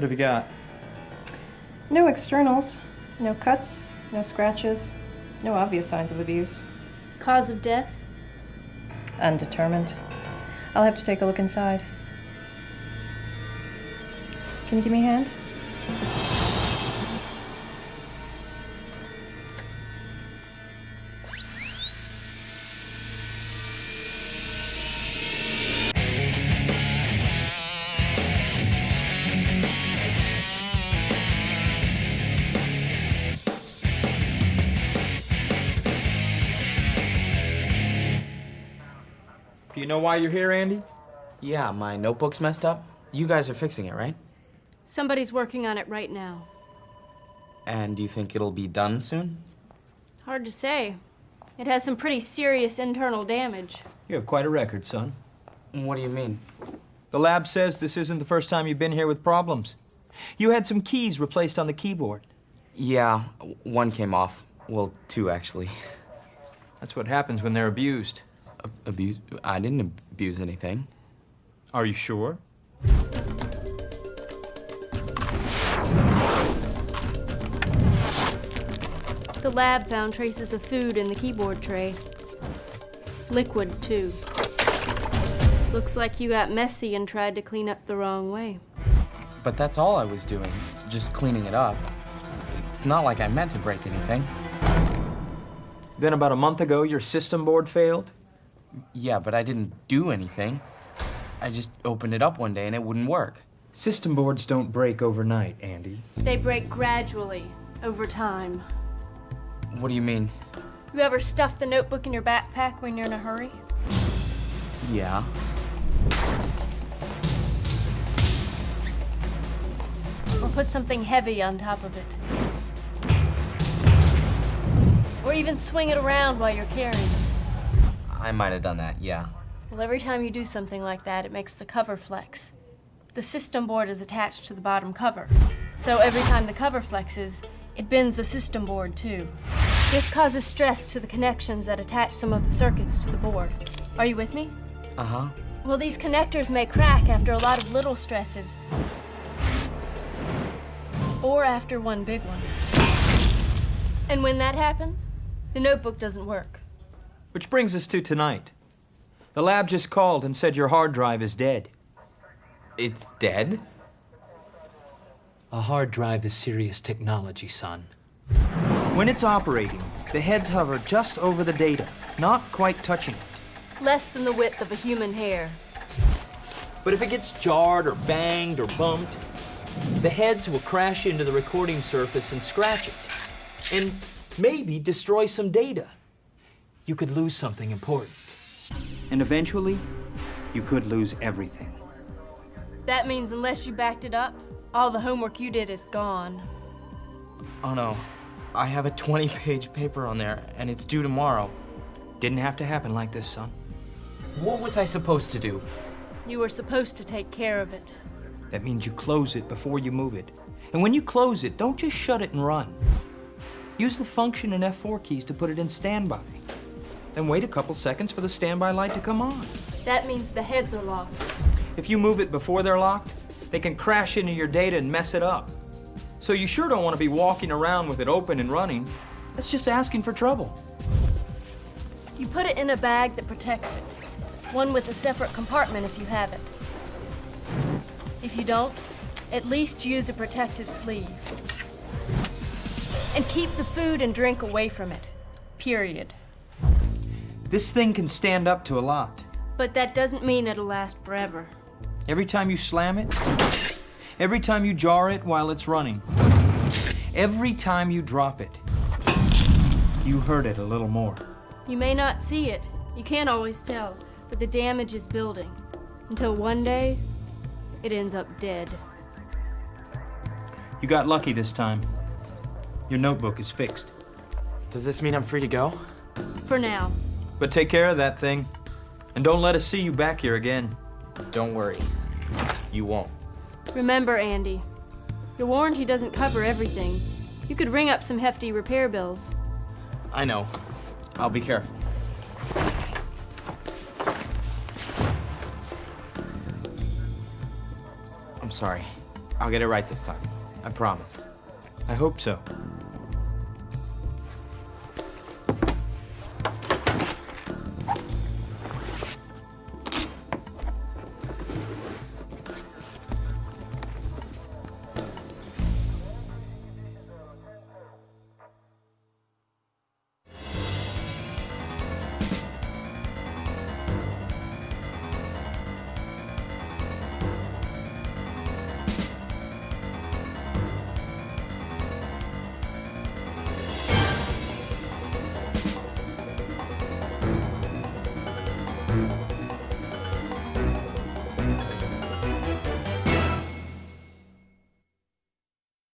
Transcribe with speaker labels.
Speaker 1: What have you got?
Speaker 2: No externals, no cuts, no scratches, no obvious signs of abuse.
Speaker 3: Cause of death?
Speaker 2: Undetermined. I'll have to take a look inside. Can you give me a hand?
Speaker 1: Do you know why you're here, Andy?
Speaker 4: Yeah, my notebook's messed up. You guys are fixing it, right?
Speaker 3: Somebody's working on it right now.
Speaker 4: And do you think it'll be done soon?
Speaker 3: Hard to say. It has some pretty serious internal damage.
Speaker 1: You have quite a record, son.
Speaker 4: What do you mean?
Speaker 1: The lab says this isn't the first time you've been here with problems. You had some keys replaced on the keyboard.
Speaker 4: Yeah, one came off. Well, two, actually.
Speaker 1: That's what happens when they're abused.
Speaker 4: Abuse? I didn't abuse anything.
Speaker 1: Are you sure?
Speaker 3: The lab found traces of food in the keyboard tray. Liquid, too. Looks like you got messy and tried to clean up the wrong way.
Speaker 4: But that's all I was doing, just cleaning it up. It's not like I meant to break anything.
Speaker 1: Then about a month ago, your system board failed?
Speaker 4: Yeah, but I didn't do anything. I just opened it up one day and it wouldn't work.
Speaker 1: System boards don't break overnight, Andy.
Speaker 3: They break gradually, over time.
Speaker 4: What do you mean?
Speaker 3: You ever stuff the notebook in your backpack when you're in a hurry?
Speaker 4: Yeah.
Speaker 3: Or put something heavy on top of it? Or even swing it around while you're carrying it?
Speaker 4: I might have done that, yeah.
Speaker 3: Well, every time you do something like that, it makes the cover flex. The system board is attached to the bottom cover. So every time the cover flexes, it bends the system board too. This causes stress to the connections that attach some of the circuits to the board. Are you with me?
Speaker 4: Uh-huh.
Speaker 3: Well, these connectors may crack after a lot of little stresses. Or after one big one. And when that happens, the notebook doesn't work.
Speaker 1: Which brings us to tonight. The lab just called and said your hard drive is dead.
Speaker 4: It's dead?
Speaker 1: A hard drive is serious technology, son. When it's operating, the heads hover just over the data, not quite touching it.
Speaker 3: Less than the width of a human hair.
Speaker 1: But if it gets jarred or banged or bumped, the heads will crash into the recording surface and scratch it. And maybe destroy some data. You could lose something important. And eventually, you could lose everything.
Speaker 3: That means unless you backed it up, all the homework you did is gone.
Speaker 4: Oh no. I have a 20-page paper on there, and it's due tomorrow.
Speaker 1: Didn't have to happen like this, son.
Speaker 4: What was I supposed to do?
Speaker 3: You were supposed to take care of it.
Speaker 1: That means you close it before you move it. And when you close it, don't just shut it and run. Use the function and F4 keys to put it in standby. Then wait a couple seconds for the standby light to come on.
Speaker 3: That means the heads are locked.
Speaker 1: If you move it before they're locked, they can crash into your data and mess it up. So you sure don't want to be walking around with it open and running. That's just asking for trouble.
Speaker 3: You put it in a bag that protects it. One with a separate compartment if you have it. If you don't, at least use a protective sleeve. And keep the food and drink away from it. Period.
Speaker 1: This thing can stand up to a lot.
Speaker 3: But that doesn't mean it'll last forever.
Speaker 1: Every time you slam it, every time you jar it while it's running, every time you drop it, you hurt it a little more.
Speaker 3: You may not see it. You can't always tell. But the damage is building. Until one day, it ends up dead.
Speaker 1: You got lucky this time. Your notebook is fixed.
Speaker 4: Does this mean I'm free to go?
Speaker 3: For now.
Speaker 1: But take care of that thing. And don't let us see you back here again.
Speaker 4: Don't worry. You won't.
Speaker 3: Remember, Andy, your warranty doesn't cover everything. You could ring up some hefty repair bills.
Speaker 4: I know. I'll be careful. I'm sorry. I'll get it right this time. I promise.
Speaker 1: I hope so.